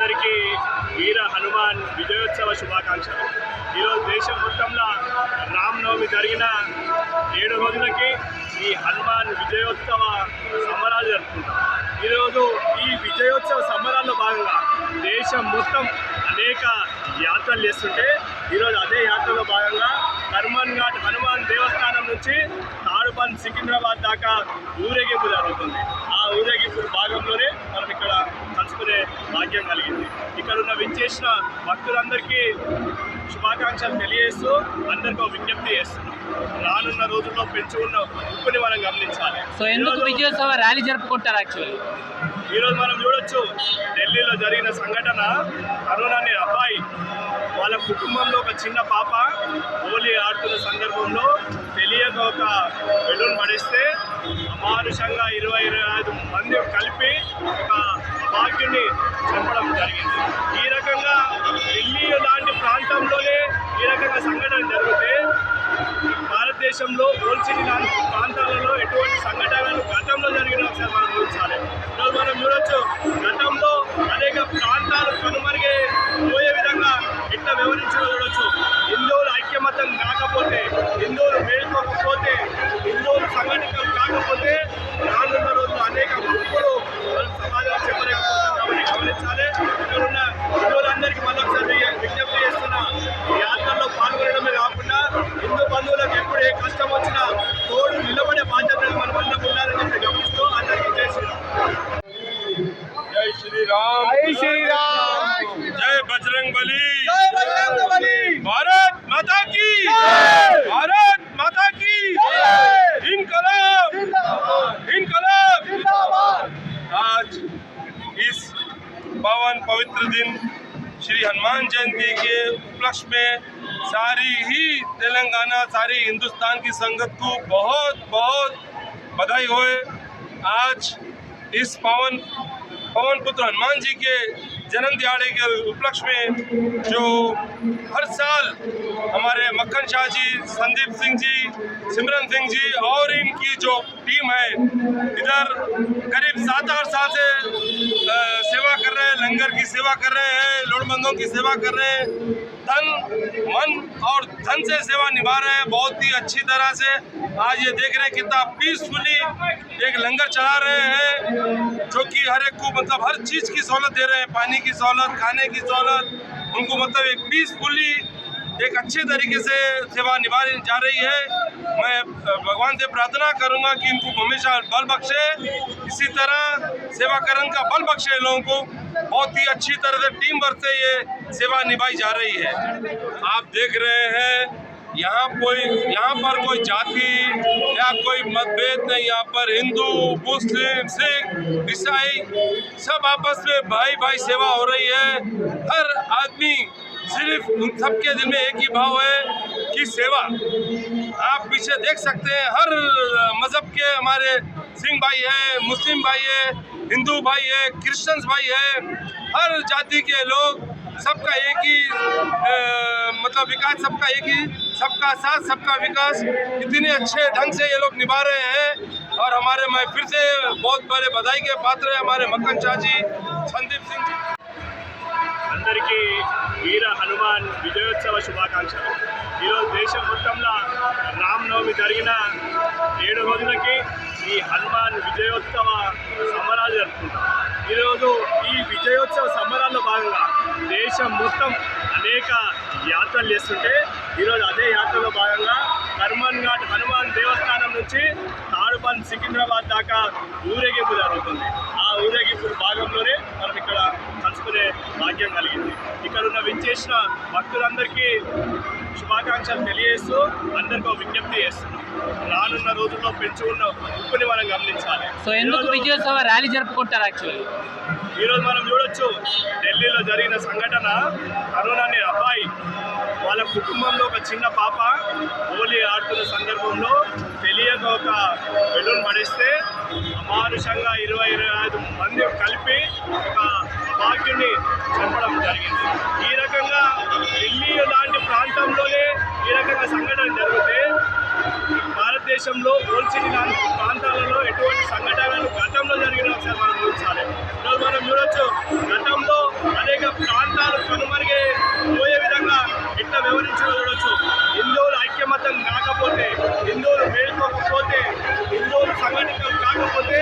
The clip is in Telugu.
అందరికీ వీర హనుమాన్ విజయోత్సవ శుభాకాంక్షలు. ఈరోజు దేశం మొత్తంలో రామనవమి జరిగిన 7 రోజులకి ఈ హనుమాన్ విజయోత్సవ సంబరాలు జరుపుకుంటాం. ఈరోజు ఈ విజయోత్సవ సంబరాల్లో భాగంగా దేశం మొత్తం అనేక యాత్రలు చేస్తుంటే ఈరోజు అదే యాత్రలో భాగంగా కర్మన్ ఘాట్ హనుమాన్ దేవస్థానం నుంచి తాడుబంద్ సికింద్రాబాద్ దాకా ఊరేగింపు జరుగుతుంది. ఆ ఊరేగింపు భాగంలోనే మనం ఇక్కడ కలుసుకునే భాగ్యం కలిగింది. ఇక్కడ ఉన్న విచ్చేసిన భక్తులందరికీ శుభాకాంక్షలు తెలియజేస్తూ అందరికీ విజ్ఞప్తి చేస్తున్నాం. రానున్న రోజుల్లో పెంచి ఉన్న ఉప్పుని మనం గమనించాలి. సో ఎందుకు విజయోత్సవ ర్యాలీ జరుపుకుంటారు? యాక్చువల్లీ ఈరోజు మనం చూడొచ్చు, ఢిల్లీలో జరిగిన సంఘటన. కరోనాని అబ్బాయి వాళ్ళ కుటుంబంలో ఒక చిన్న పాప హోలీ ఆడుతున్న సందర్భంలో తెలియక ఒక బెలూన్ పడేస్తే అమానుషంగా 20-25 మంది కలిపి ఒక భాగ్యుని చంపడం జరిగింది. ఈ రకంగా ఢిల్లీ లాంటి ప్రాంతంలోనే ఈ రకంగా సంఘటన జరిగితే భారతదేశంలో పోల్చిని లాంటి ప్రాంతాలలో ఎటువంటి సంఘటనలు గతంలో జరిగిన ఒకసారి మనం చూడాలి. ఈరోజు మనం చూడొచ్చు, గతంలో అనేక ప్రాంతాలు కనుమరుగే పోయే విధంగా ఎట్లా వివరించడం చూడొచ్చు. హిందువులు ఐక్యమతం కాకపోతే, హిందువులు మేల్కోకపోతే, హిందువులు సంఘటితం కాకపోతే రానున్న రోజులు అనేక గుంపులు సమాజంలో చెప్పలేకపోతాం. కాబట్టి గమనించాలి. ఇక్కడ ఉన్న హిందువులందరికీ మళ్ళొకసారి విజ్ఞప్తి చేస్తున్న, యాత్రలో పాల్గొనడమే కాకుండా హిందూ బంధువులకు ఎప్పుడు ఏ కష్టం వచ్చినా తోడు నిలబడే బాధ్యతలు మన బంధం ఉండాలని చెప్పి గమనిస్తూ అందరికీ జై శ్రీరామ్. जय श्री राम, జై శ్రీరామ్, जय बजरंग बली, జై బజరంగబలి, भारत माता की, भारत माता की, इनकलाब, इनकलाब। आज इस पावन पवित्र दिन श्री हनुमान जयंती के उपलक्ष्य में सारी ही तेलंगाना, सारी हिंदुस्तान की संगत को बहुत बहुत बधाई होए। आज इस पवन पुत्र हनुमान जी के जन्म दिहाड़े के उपलक्ष्य में जो हर साल हमारे मक्खन शाह जी, संदीप सिंह जी, सिमरन सिंह जी और इनकी जो टीम है इधर करीब 7-8 साल से सेवा कर रहे हैं, लंगर की सेवा कर रहे हैं, लोड़मंदों की सेवा कर रहे हैं, तन मन और धन से सेवा निभा रहे हैं बहुत ही अच्छी तरह से। आज ये देख रहे हैं कितना पीसफुली एक लंगर चला रहे हैं, जो कि हर एक को मतलब हर चीज़ की सहूलत दे रहे हैं, पानी की सहूलत, खाने की सहूलत, उनको मतलब एक पीसफुली एक अच्छे तरीके से सेवा निभाई जा रही है। मैं भगवान से प्रार्थना करूंगा कि इनको हमेशा बल बख्शे, इसी तरह सेवा करने का बल बख्शे लोगों को। बहुत ही अच्छी तरह से टीम वर्क से ये सेवा निभाई जा रही है। आप देख रहे हैं यहाँ पर कोई जाति या कोई मतभेद नहीं। यहाँ पर हिंदू, मुस्लिम, सिख, ईसाई सब आपस में भाई भाई सेवा हो रही है। हर आदमी सिर्फ उन सबके दिल में एक ही भाव है कि सेवा। आप पीछे देख सकते हैं हर मज़हब के हमारे सिंह भाई है, मुस्लिम भाई है, हिंदू भाई है, क्रिश्चियंस भाई है, हर जाति के लोग, सबका एक ही मतलब विकास, सबका एक ही, सबका साथ सबका विकास, इतने अच्छे ढंग से ये लोग निभा रहे हैं। और हमारे मैं फिर से बहुत बड़े बधाई के पात्र है हमारे मक्खन शाह जी, संदीप सिंह जी। అందరికీ వీర హనుమాన్ విజయోత్సవ శుభాకాంక్షలు. ఈరోజు దేశం మొత్తంలో రామనవమి జరిగిన 7 రోజులకి ఈ హనుమాన్ విజయోత్సవ సంబరాలు జరుపుకుంటాం. ఈరోజు ఈ విజయోత్సవ సంబరాల్లో భాగంగా దేశం మొత్తం అనేక యాత్రలు చేస్తుంటే ఈరోజు అదే యాత్రలో భాగంగా కర్మన్ ఘాట్ హనుమాన్ దేవస్థానం నుంచి తాడుబంద్ సికింద్రాబాద్ దాకా ఊరేగింపు జరుగుతుంది. ఆ ఊరేగింపు భాగంలోనే మనం ఇక్కడ కలుసుకునే భాగ్యం కలిగింది. ఇక్కడ ఉన్న విచ్చేసిన భక్తులందరికీ శుభాకాంక్షలు తెలియజేస్తూ అందరికీ విజ్ఞప్తి చేస్తున్నాం. రానున్న రోజుల్లో పెంచి ఉన్న ఉప్పుని మనం గమనించాలి. సో ఎందుకు విజయోత్సవ ర్యాలీ జరుపుకుంటారు? యాక్చువల్లీ ఈరోజు మనం చూడొచ్చు, ఢిల్లీలో జరిగిన సంఘటన. కరోనాని అబ్బాయి వాళ్ళ కుటుంబంలో ఒక చిన్న పాప హోలీ ఆడుతున్న సందర్భంలో తెలియక ఒక బెలూన్ పడేస్తే అమానుషంగా 20-25 మంది కలిపి ఒక భాగ్యుని చంపడం జరిగింది. ఈ రకంగా ఢిల్లీ లాంటి ప్రాంతంలోనే ఈ రకంగా సంఘటన జరిగితే భారతదేశంలో పోల్చిని లాంటి ప్రాంతాలలో ఎటువంటి సంఘటనలు గతంలో జరిగిన ఒకసారి మనం చూడాలి. ఈరోజు మనం చూడొచ్చు, గతంలో అనేక అనేక ప్రాంతాలు కనుమరుగే పోయే విధంగా ఎట్లా వివరించాలో చూడొచ్చు. హిందువులు ఐక్యమతం కాకపోతే, హిందువులు మేల్కోకపోతే, హిందువులు సంఘటితం కాకపోతే